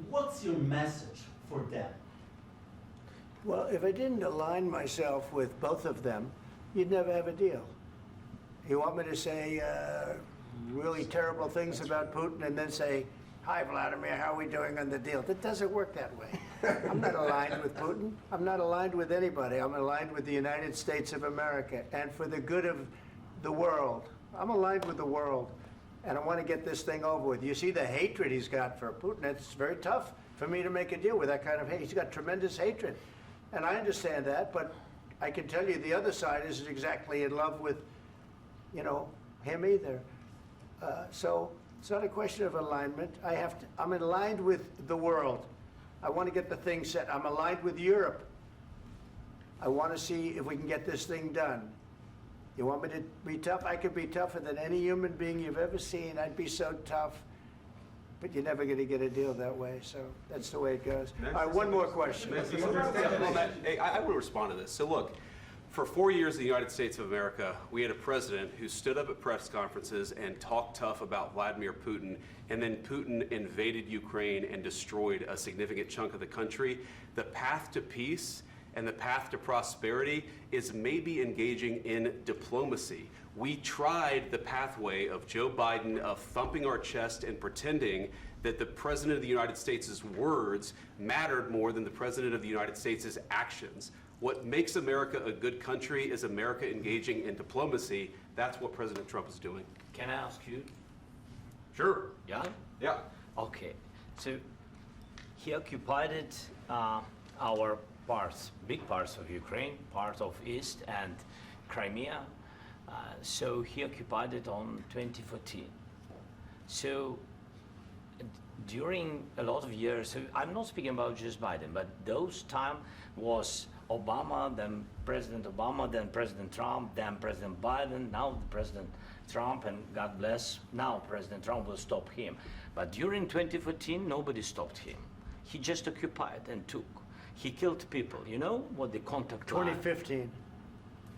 What's your message for them? Well, if I didn't align myself with both of them, you'd never have a deal. You want me to say really terrible things about Putin and then say, "Hi, Vladimir, how are we doing on the deal?" That doesn't work that way. I'm not aligned with Putin. I'm not aligned with anybody. I'm aligned with the United States of America. And for the good of the world, I'm aligned with the world. And I want to get this thing over with. You see the hatred he's got for Putin. It's very tough for me to make a deal with that kind of hate. He's got tremendous hatred. And I understand that, but I can tell you the other side isn't exactly in love with, you know, him either. So it's not a question of alignment. I'm aligned with the world. I want to get the thing set. I'm aligned with Europe. I want to see if we can get this thing done. You want me to be tough? I could be tougher than any human being you've ever seen. I'd be so tough. But you're never going to get a deal that way, so that's the way it goes. All right, one more question. I will respond to this. So look, for 4 years in the United States of America, we had a president who stood up at press conferences and talked tough about Vladimir Putin, and then Putin invaded Ukraine and destroyed a significant chunk of the country. The path to peace and the path to prosperity is maybe engaging in diplomacy. We tried the pathway of Joe Biden of thumping our chest and pretending that the President of the United States' words mattered more than the President of the United States' actions. What makes America a good country is America engaging in diplomacy. That's what President Trump is doing. Can I ask you? Sure. Yeah? Yeah. Okay. So he occupied our parts, big parts of Ukraine, part of East and Crimea. So he occupied it on 2014. So during a lot of years, so I'm not speaking about just Biden, but those time was Obama, then President Obama, then President Trump, then President Biden, now President Trump, and God bless, now President Trump will stop him. But during 2014, nobody stopped him. He just occupied and took. He killed people. You know what the contact line? 2015.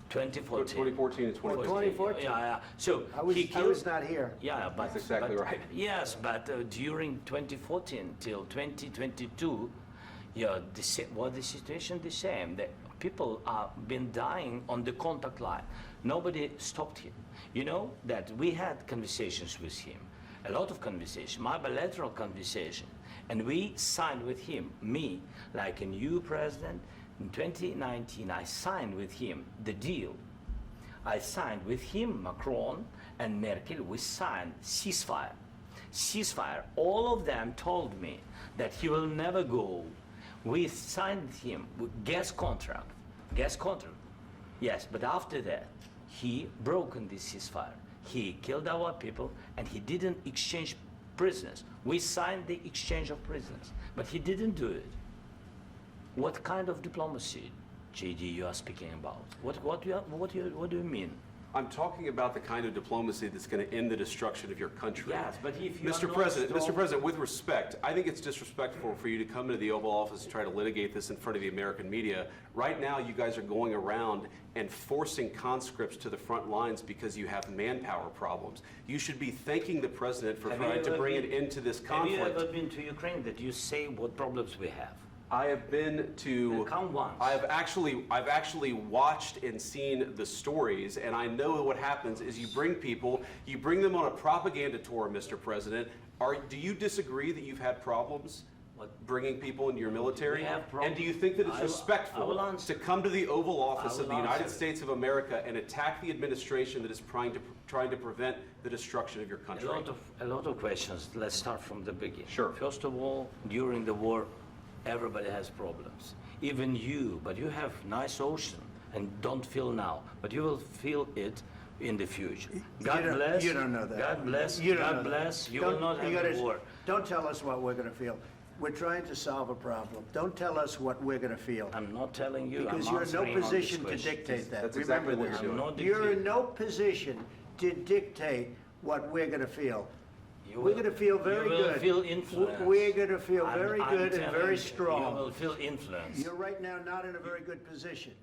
2014 2014. and 2015. 2014. Yeah. So I was not here. Yeah, but That's exactly right. Yes, but during 2014 till 2022, yeah, the situation the same. The people are been dying on the contact line. Nobody stopped him. You know that we had conversations with him, a lot of conversation, my bilateral conversation, and we signed with him. Me, like a new president. In 2019, I signed with him the deal. I signed with him, Macron and Merkel, we signed ceasefire. Ceasefire. All of them told me that he will never go. We signed with him with gas contract. Gas contract. Yes, but after that, he broken this ceasefire. He killed our people and he didn't exchange prisoners. We signed the exchange of prisoners, but he didn't do it. What kind of diplomacy, JD, you are speaking about? What do you mean? I'm talking about the kind of diplomacy that's going to end the destruction of your country. Yes, but if you Mr. President, with respect, I think it's disrespectful for you to come into the Oval Office and try to litigate this in front of the American media. Right now, you guys are going around and forcing conscripts to the front lines because you have manpower problems. You should be thanking the President for trying to bring an end to this conflict. Have you ever been to Ukraine that you say what problems we have? I have been to. Come once. I've actually watched and seen the stories, and I know what happens is you bring them on a propaganda tour, Mr. President. Do you disagree that you've had problems bringing people into your military? And do you think that it's respectful to come to the Oval Office of the United States of America and attack the administration that is trying to prevent the destruction of your country? A lot of questions. Let's start from the beginning. Sure. First of all, during the war, everybody has problems, even you, but you have nice ocean and don't feel now, but you will feel it in the future. God bless. You don't know that. God bless. You don't God know bless. that. You will not have a war. Don't tell us what we're going to feel. We're trying to solve a problem. Don't tell us what we're going to feel. I'm not telling you. Because I'm you're in no answering on position this to question. dictate that. That's Remember exactly what this. you're doing. You're in no position to dictate what we're going to feel. You We're going to feel very you will good. Feel influence. We're going to feel very I'm good and telling very you, strong. You will feel influence. You're right now not in a very good position.